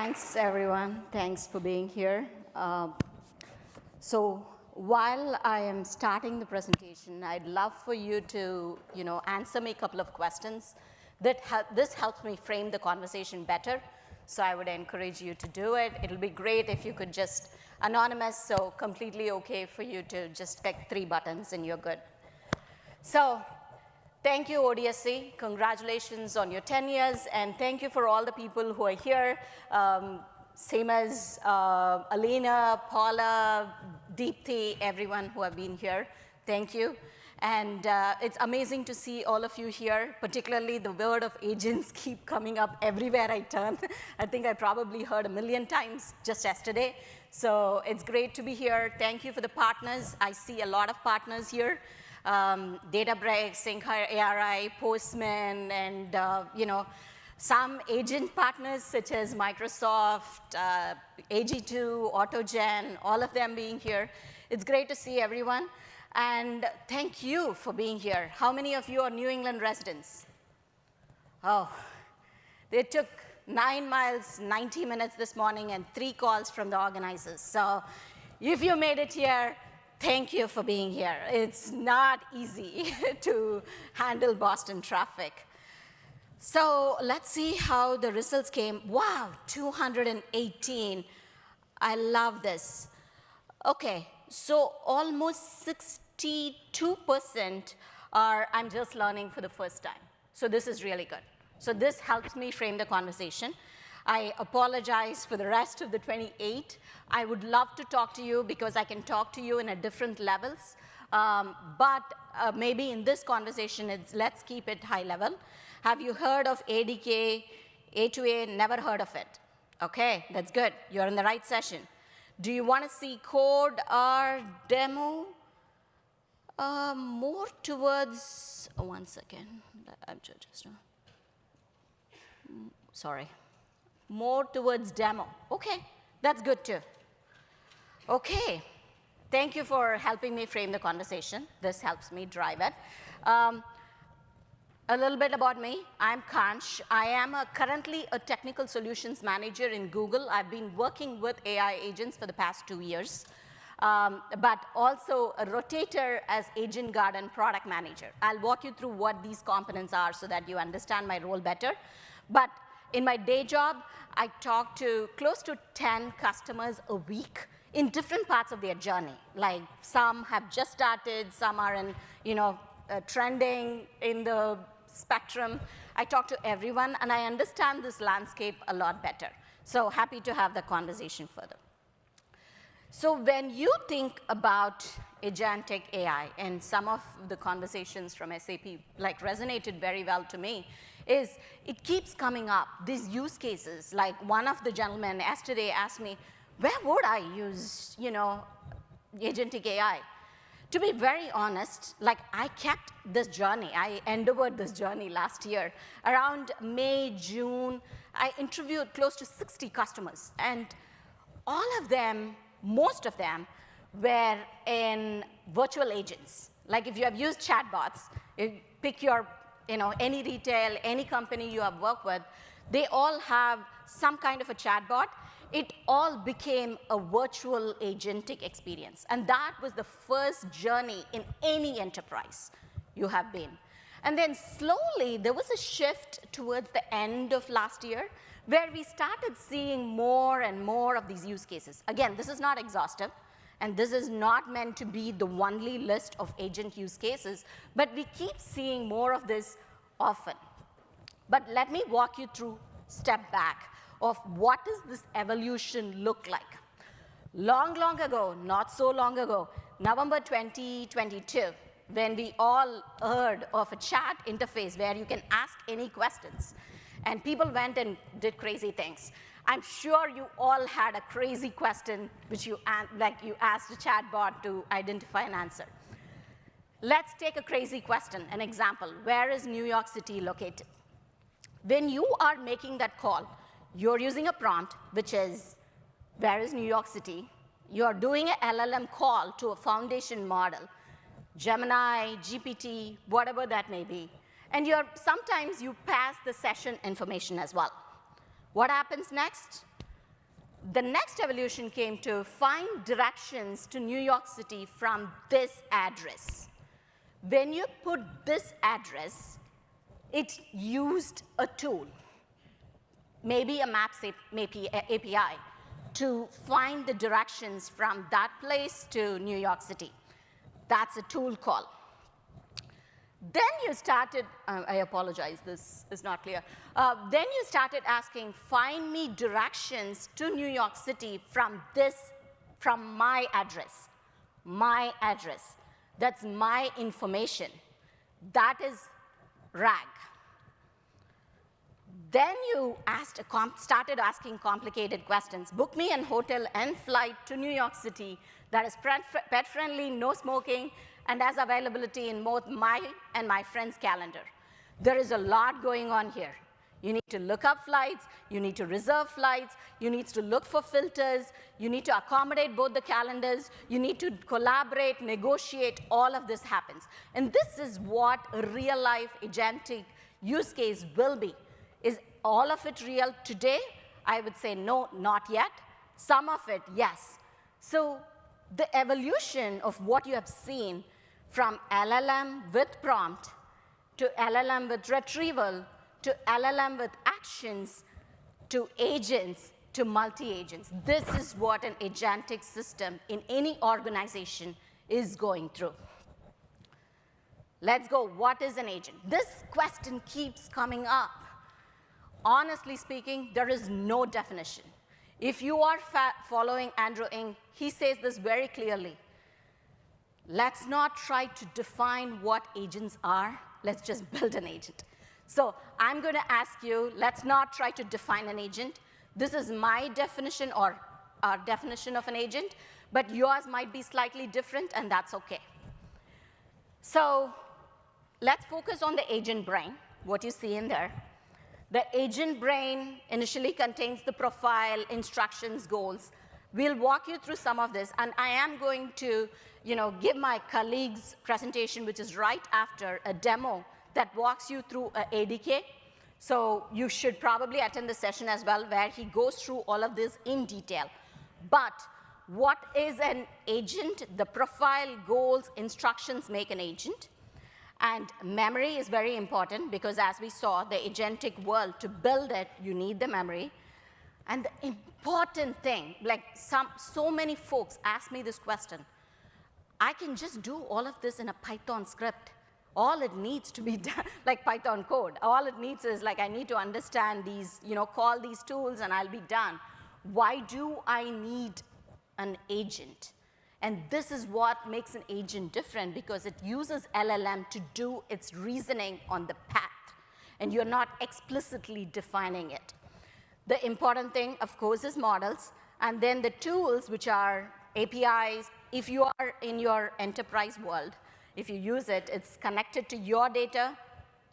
Thanks, everyone. Thanks for being here. So while I am starting the presentation, I'd love for you to answer me a couple of questions. This helps me frame the conversation better, so I would encourage you to do it. It'll be great if you could just, anonymous, so completely OK for you to just click 3 buttons and you're good. So thank you, ODSC. Congratulations on your 10 years. And thank you for all the people who are here. Same as Alina, Paula, Deepthi, everyone who have been here. Thank you. And it's amazing to see all of you here, particularly the word of agents keep coming up everywhere I turn. I think I probably heard 1 million times just yesterday. So it's great to be here. Thank you for the partners. I see a lot of partners here. Databricks, SyncARI, Postman, and some agent partners such as Microsoft, AG2, AutoGen, all of them being here. It's great to see everyone. And thank you for being here. How many of you are New England residents? Oh, they took 9 miles, 90 minutes this morning, and 3 calls from the organizers. So if you made it here, thank you for being here. It's not easy to handle Boston traffic. So let's see how the results came. Wow, 218. I love this. OK, so almost 62% are I'm just learning for the first time. So this is really good. So this helps me frame the conversation. I apologize for the rest of the 28. I would love to talk to you because I can talk to you in a different levels. But maybe in this conversation, let's keep it high level. Have you heard of ADK, A2A? Never heard of it. OK, that's good. You're in the right session. Do you want to see code or demo? More towards, one second. I'm just, sorry. More towards demo. OK, that's good too. OK, thank you for helping me frame the conversation. This helps me drive it. A little bit about me. I'm Kanch. I am currently a technical solutions manager in Google. I've been working with AI agents for the past 2 years, but also a rotator as Agent Garden product manager. I'll walk you through what these components are so that you understand my role better. But in my day job, I talk to close to 10 customers a week in different parts of their journey. Like some have just started, some are in, trending in the spectrum. I talk to everyone, and I understand this landscape a lot better. So happy to have the conversation further. So when you think about agentic AI, and some of the conversations from SAP resonated very well to me, is it keeps coming up, these use cases. Like one of the gentlemen yesterday asked me, where would I use agentic AI? To be very honest, I kept this journey. I endeavored this journey last year. Around May, June, I interviewed close to 60 customers. And all of them, most of them, were in virtual agents. Like if you have used chatbots, you pick your, any retail, any company you have worked with, they all have some kind of a chatbot. It all became a virtual agentic experience. And that was the first journey in any enterprise you have been. And then slowly, there was a shift towards the end of last year where we started seeing more and more of these use cases. Again, this is not exhaustive. And this is not meant to be the only list of agent use cases. But we keep seeing more of this often. But let me walk you through step back of what does this evolution look like. Long, long ago, not so long ago, November 2022, when we all heard of a chat interface where you can ask any questions, and people went and did crazy things. I'm sure you all had a crazy question which you asked a chatbot to identify an answer. Let's take a crazy question, an example. Where is New York City located? When you are making that call, you're using a prompt, which is, where is New York City? You're doing an LLM call to a foundation model, Gemini, GPT, whatever that may be. And sometimes you pass the session information as well. What happens next? the next evolution came to find directions to New York City from this address. When you put this address, it used a tool, maybe a Maps API, to find the directions from that place to New York City. That's a tool call. Then you started, I apologize, this is not clear. Then you started asking, find me directions to New York City from my address. My address. That's my information. That is RAG. Then you started asking complicated questions. Book me a hotel and flight to New York City that is pet-friendly, no smoking, and has availability in both my and my friend's calendar. There is a lot going on here. You need to look up flights, you need to reserve flights, you need to look for filters, you need to accommodate both the calendars, you need to collaborate, negotiate, all of this happens. And this is what a real-life agentic use case will be. Is all of it real today? I would say no, not yet. Some of it, yes. So the evolution of what you have seen from LLM with prompt to LLM with retrieval to LLM with actions to agents to multi-agents. This is what an agentic system in any organization is going through. Let's go. What is an agent? This question keeps coming up. Honestly speaking, there is no definition. If you are following Andrew Ng, he says this very clearly. Let's not try to define what agents are. Let's just build an agent. So I'm going to ask you, let's not try to define an agent. This is my definition or our definition of an agent, but yours might be slightly different, and that's OK. So let's focus on the agent brain, what you see in there. The agent brain initially contains the profile, instructions, goals. We'll walk you through some of this, and I am going to give my colleague's presentation, which is right after, a demo that walks you through an ADK. So you should probably attend the session as well, where he goes through all of this in detail. But what is an agent? The profile, goals, instructions make an agent. And memory is very important, because as we saw, the agentic world, to build it, you need the memory. And the important thing, like so many folks ask me this question, I can just do all of this in a Python script. All it needs to be done, like Python code, all it needs is I need to understand these, call these tools, and I'll be done. Why do I need an agent? And this is what makes an agent different, because it uses LLM to do its reasoning on the path, and you're not explicitly defining it. The important thing, of course, is models, and then the tools, which are APIs. If you are in your enterprise world, if you use it, it's connected to your data,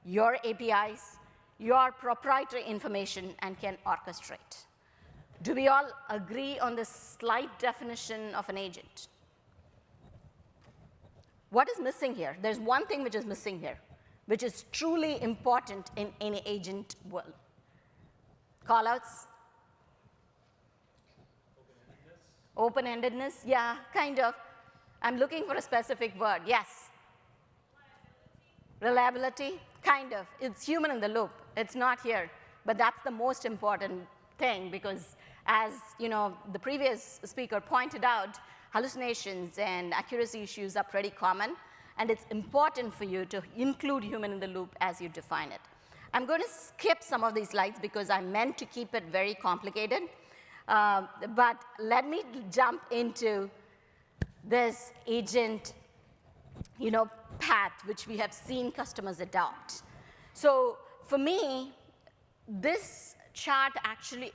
your APIs, your proprietary information, and can orchestrate. Do we all agree on this slight definition of an agent? What is missing here? There's one thing which is missing here, which is truly important in any agent world. Callouts? Open-endedness? Yeah, kind of. I'm looking for a specific word. Yes? Reliability? Kind of. It's human in the loop. It's not here. But that's the most important thing, because as the previous speaker pointed out, hallucinations and accuracy issues are pretty common, and it's important for you to include human in the loop as you define it. I'm going to skip some of these slides because I meant to keep it very complicated, but let me jump into this agent path, which we have seen customers adopt. So for me, this chart actually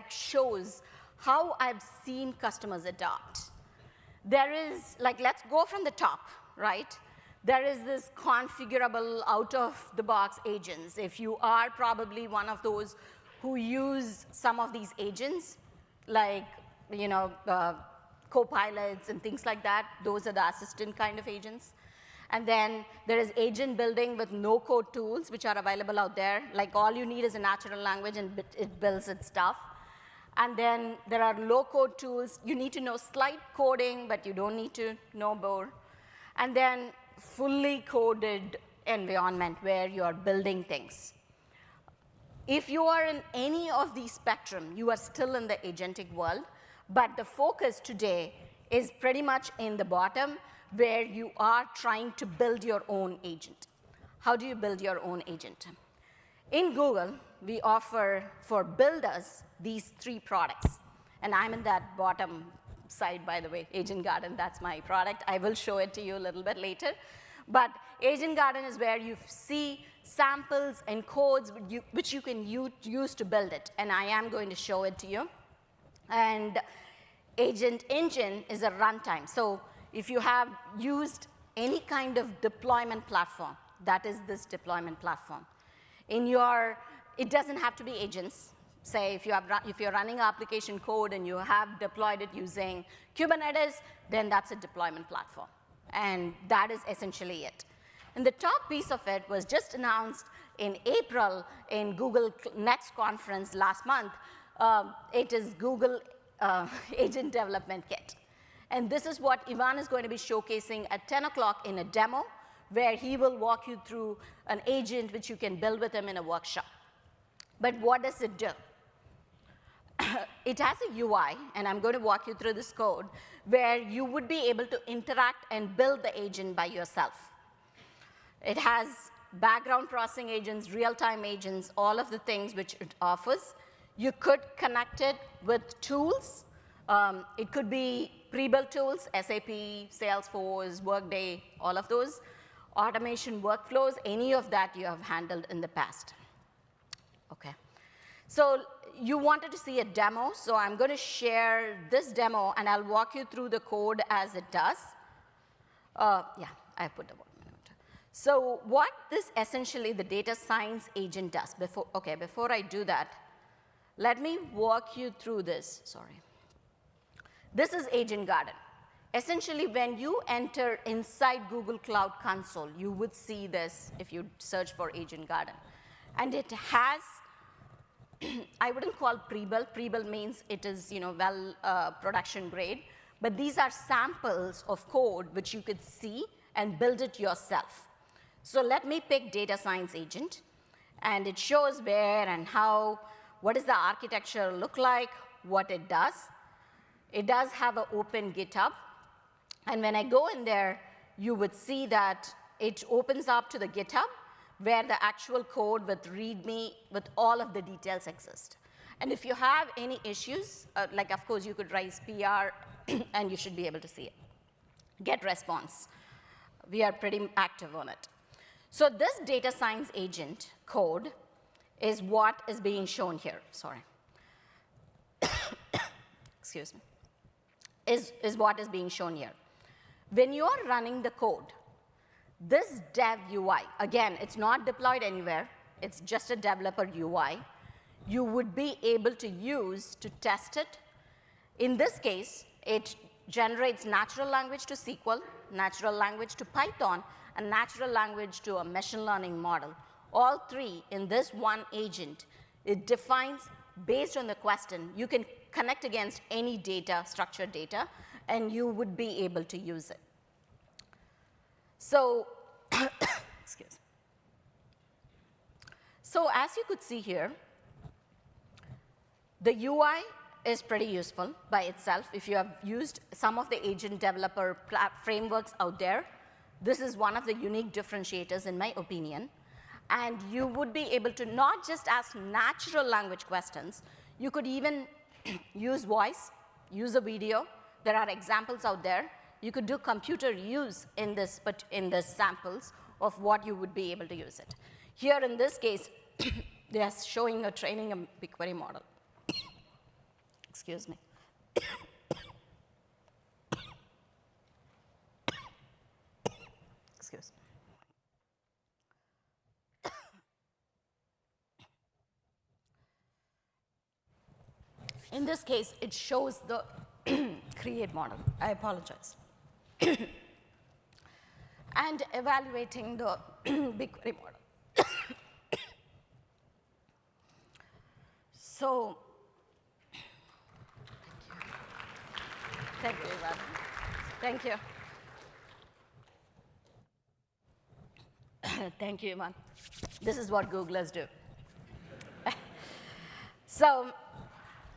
shows how I've seen customers adopt. There is, let's go from the top, right? There is this configurable out-of-the-box agents. If you are probably one of those who use some of these agents, like co-pilots and things like that, those are the assistant kind of agents. And then there is agent building with no-code tools, which are available out there. All you need is a natural language, and it builds its stuff. And then there are low-code tools. You need to know slight coding, but you don't need to know more. And then fully coded environment where you are building things. If you are in any of these spectrum, you are still in the agentic world, but the focus today is pretty much in the bottom where you are trying to build your own agent. How do you build your own agent? In Google, we offer for builders these 3 products. And I'm in that bottom side, by the way, Agent Garden, that's my product. I will show it to you a little bit later. But Agent Garden is where you see samples and codes which you can use to build it. And I am going to show it to you. And Agent Engine is a runtime. So if you have used any kind of deployment platform, that is this deployment platform. It doesn't have to be agents. Say if you're running application code and you have deployed it using Kubernetes, then that's a deployment platform. And that is essentially it. And the top piece of it was just announced in April in Google Next conference last month. It is Google Agent Development Kit. And this is what Ivan is going to be showcasing at 10 o'clock in a demo, where he will walk you through an agent which you can build with him in a workshop. But what does it do? It has a UI, and I'm going to walk you through this code, where you would be able to interact and build the agent by yourself. It has background processing agents, real-time agents, all of the things which it offers. You could connect it with tools. It could be pre-built tools, SAP, Salesforce, Workday, all of those. Automation workflows, any of that you have handled in the past. Okay. So you wanted to see a demo, so I'm going to share this demo, and I'll walk you through the code as it does. Yeah, I put the bottom note. So what this essentially the data science agent does, before I do that, let me walk you through this, sorry. This is Agent Garden. Essentially, when you enter inside Google Cloud Console, you would see this if you search for Agent Garden. And it has, I wouldn't call pre-built. Pre-built means it is production grade. But these are samples of code which you could see and build it yourself. So let me pick data science agent. And it shows where and how, what does the architecture look like, what it does. It does have an open GitHub. And when I go in there, you would see that it opens up to the GitHub, where the actual code with README, with all of the details exist. And if you have any issues, of course, you could raise PR, and you should be able to see it. Get response. We are pretty active on it. So this data science agent code is what is being shown here. Sorry. Excuse me. Is what is being shown here. When you are running the code, this dev UI, again, it's not deployed anywhere. It's just a developer UI. You would be able to use to test it. In this case, it generates natural language to SQL, natural language to Python, and natural language to a machine learning model. All 3 in this one agent. It defines, based on the question, you can connect against any data, structured data, and you would be able to use it. So, excuse me. So as you could see here, the UI is pretty useful by itself. If you have used some of the agent developer frameworks out there, this is one of the unique differentiators, in my opinion. And you would be able to not just ask natural language questions, you could even use voice, use a video. There are examples out there. You could do computer use in this samples of what you would be able to use it. Here in this case, they are showing training a BigQuery model. Excuse me. Excuse me. In this case, it shows the create model. I apologize. And evaluating the BigQuery model. So Thank you, Ivan. Thank you. Thank you, Iman. This is what Googlers do. So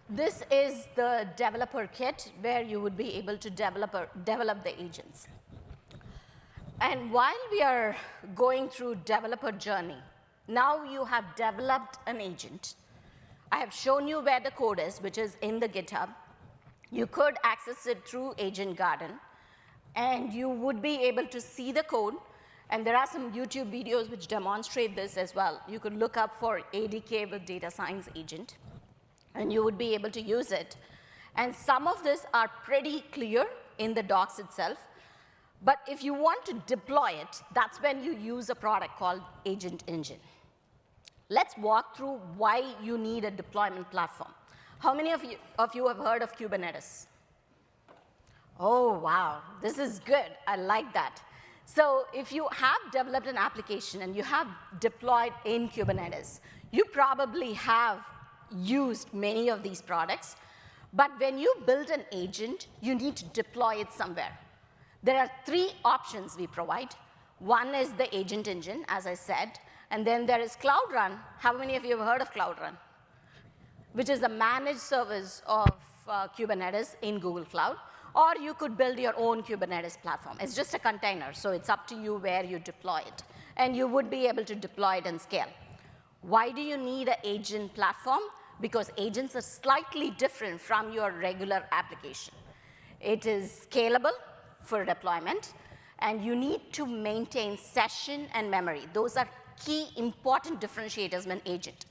this is the developer kit where you would be able to develop the agents. And while we are going through developer journey, now you have developed an agent. I have shown you where the code is, which is in the GitHub. You could access it through Agent Garden, and you would be able to see the code. And there are some YouTube videos which demonstrate this as well. You could look up for ADK with data science agent, and you would be able to use it. And some of this are pretty clear in the docs itself. But if you want to deploy it, that's when you use a product called Agent Engine. Let's walk through why you need a deployment platform. How many of you have heard of Kubernetes? Oh, wow, this is good. I like that. So if you have developed an application and you have deployed in Kubernetes, you probably have used many of these products. But when you build an agent, you need to deploy it somewhere. There are 3 options we provide. One is the Agent Engine, as I said. And then there is Cloud Run. How many of you have heard of Cloud Run? Which is a managed service of Kubernetes in Google Cloud. Or you could build your own Kubernetes platform. It's just a container, so it's up to you where you deploy it. And you would be able to deploy it and scale. Why do you need an agent platform? Because agents are slightly different from your regular application. It is scalable for deployment, and you need to maintain session and memory. Those are key important differentiators of an agent.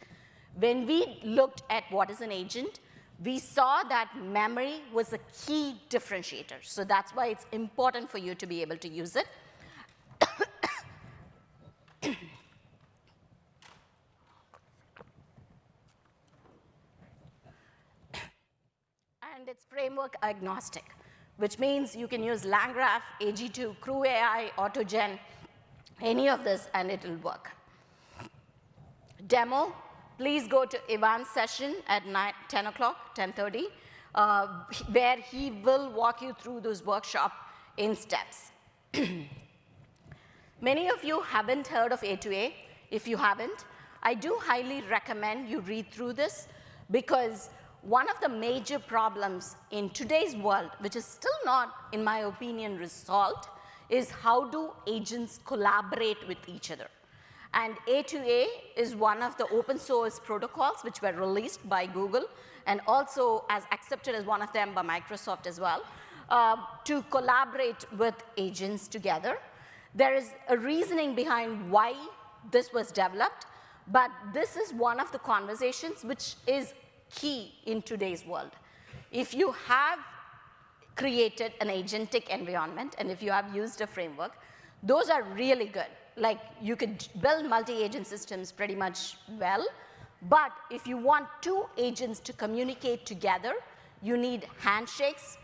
When we looked at what is an agent, we saw that memory was a key differentiator. So that's why it's important for you to be able to use it. And it's framework agnostic, which means you can use LangGraph, AG2, Crew AI, AutoGen, any of this, and it will work. Demo, please go to Ivan's session at 10 o'clock, 10:30, where he will walk you through this workshop in steps. Many of you haven't heard of A2A. If you haven't, I do highly recommend you read through this, because one of the major problems in today's world, which is still not, in my opinion, resolved, is how do agents collaborate with each other. And A2A is one of the open source protocols which were released by Google, and also as accepted as one of them by Microsoft as well, to collaborate with agents together. There is a reasoning behind why this was developed, but this is one of the conversations which is key in today's world. If you have created an agentic environment, and if you have used a framework, those are really good. Like, you could build multi-agent systems pretty much well, but if you want 2 agents to communicate together, you need handshakes,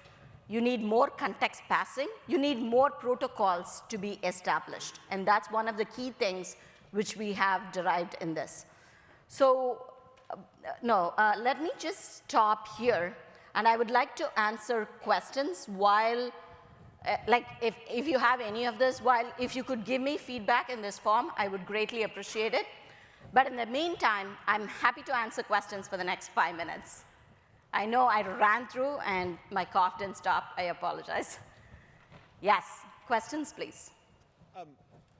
you need more context passing, you need more protocols to be established. And that's one of the key things which we have derived in this. So, let me just stop here, and I would like to answer questions while, if you have any of this, if you could give me feedback in this form, I would greatly appreciate it. But in the meantime, I'm happy to answer questions for the next 5 minutes. I know I ran through and my cough didn't stop. I apologize. Yes, questions, please.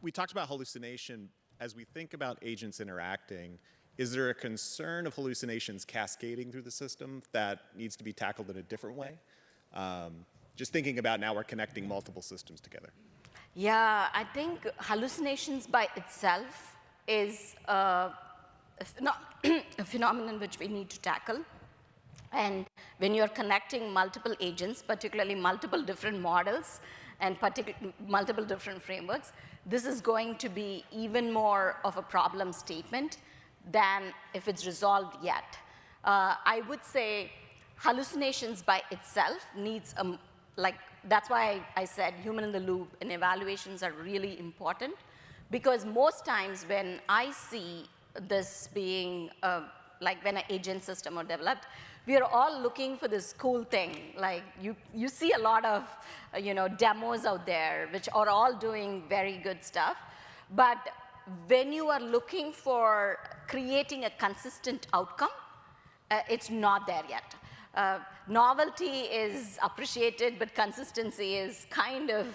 We talked about hallucination. As we think about agents interacting, is there a concern of hallucinations cascading through the system that needs to be tackled in a different way? Just thinking about now we're connecting multiple systems together. Yeah, I think hallucinations by itself is a phenomenon which we need to tackle. And when you're connecting multiple agents, particularly multiple different models and multiple different frameworks, this is going to be even more of a problem statement than if it's resolved yet. I would say hallucinations by itself needs that's why I said human in the loop and evaluations are really important, because most times when I see this being when an agent system are developed, we are all looking for this cool thing. Like you see a lot of demos out there, which are all doing very good stuff. But when you are looking for creating a consistent outcome, it's not there yet. Novelty is appreciated, but consistency is kind of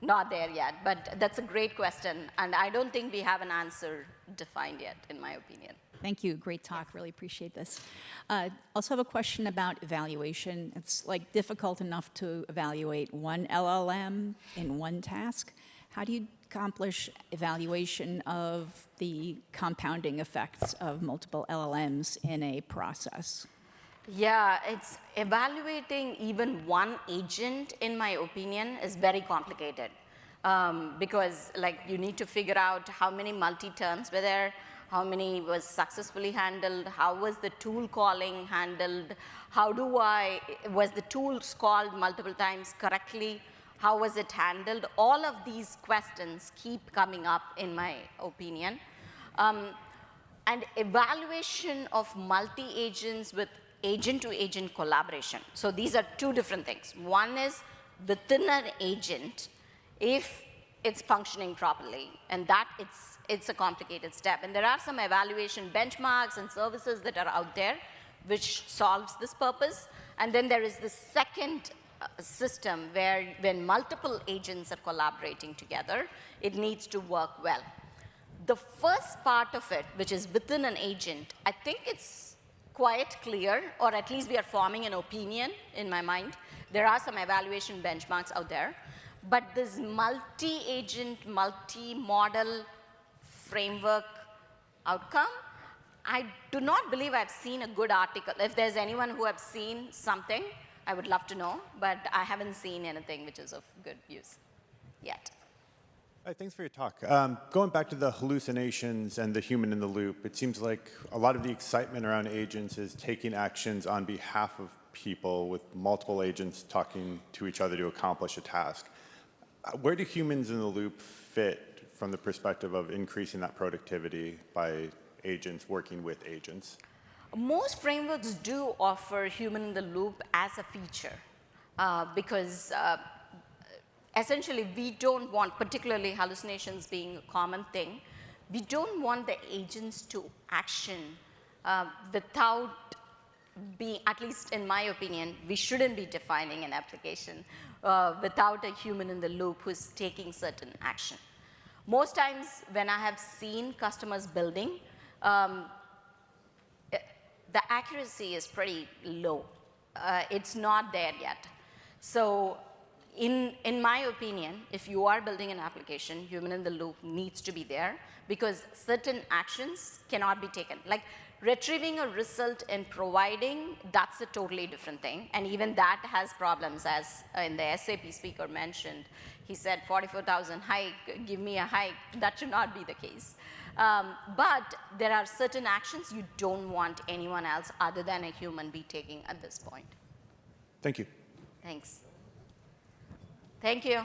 not there yet. But that's a great question, and I don't think we have an answer defined yet, in my opinion. Thank you. Great talk. Really appreciate this. Also have a question about evaluation. It's like difficult enough to evaluate one LLM in one task. How do you accomplish evaluation of the compounding effects of multiple LLMs in a process? Yeah, it's evaluating even one agent, in my opinion, is very complicated. Because you need to figure out how many multi-turns were there, how many was successfully handled, how was the tool calling handled, was the tool called multiple times correctly, how was it handled? All of these questions keep coming up, in my opinion. And evaluation of multi-agents with agent-to-agent collaboration. So these are two different things. One is within an agent, if it's functioning properly, and that it's a complicated step. And there are some evaluation benchmarks and services that are out there which solves this purpose. And then there is the second system where when multiple agents are collaborating together, it needs to work well. The first part of it, which is within an agent, I think it's quite clear, or at least we are forming an opinion in my mind. There are some evaluation benchmarks out there. But this multi-agent, multi-model framework outcome, I do not believe I've seen a good article. If there's anyone who have seen something, I would love to know, but I haven't seen anything which is of good use yet. Hi, thanks for your talk. Going back to the hallucinations and the human in the loop, it seems like a lot of the excitement around agents is taking actions on behalf of people with multiple agents talking to each other to accomplish a task. Where do humans in the loop fit from the perspective of increasing that productivity by agents working with agents? Most frameworks do offer human in the loop as a feature because essentially we don't want, particularly hallucinations being a common thing, we don't want the agents to action without being, at least in my opinion, we shouldn't be defining an application without a human in the loop who's taking certain action. Most times when I have seen customers building, the accuracy is pretty low. It's not there yet. So in my opinion, if you are building an application, human in the loop needs to be there because certain actions cannot be taken. Like retrieving a result and providing, that's a totally different thing. And even that has problems, as in the SAP speaker mentioned. He said 44,000 hike, give me a hike. That should not be the case. But there are certain actions you don't want anyone else other than a human be taking at this point. Thank you. Thanks. Thank you.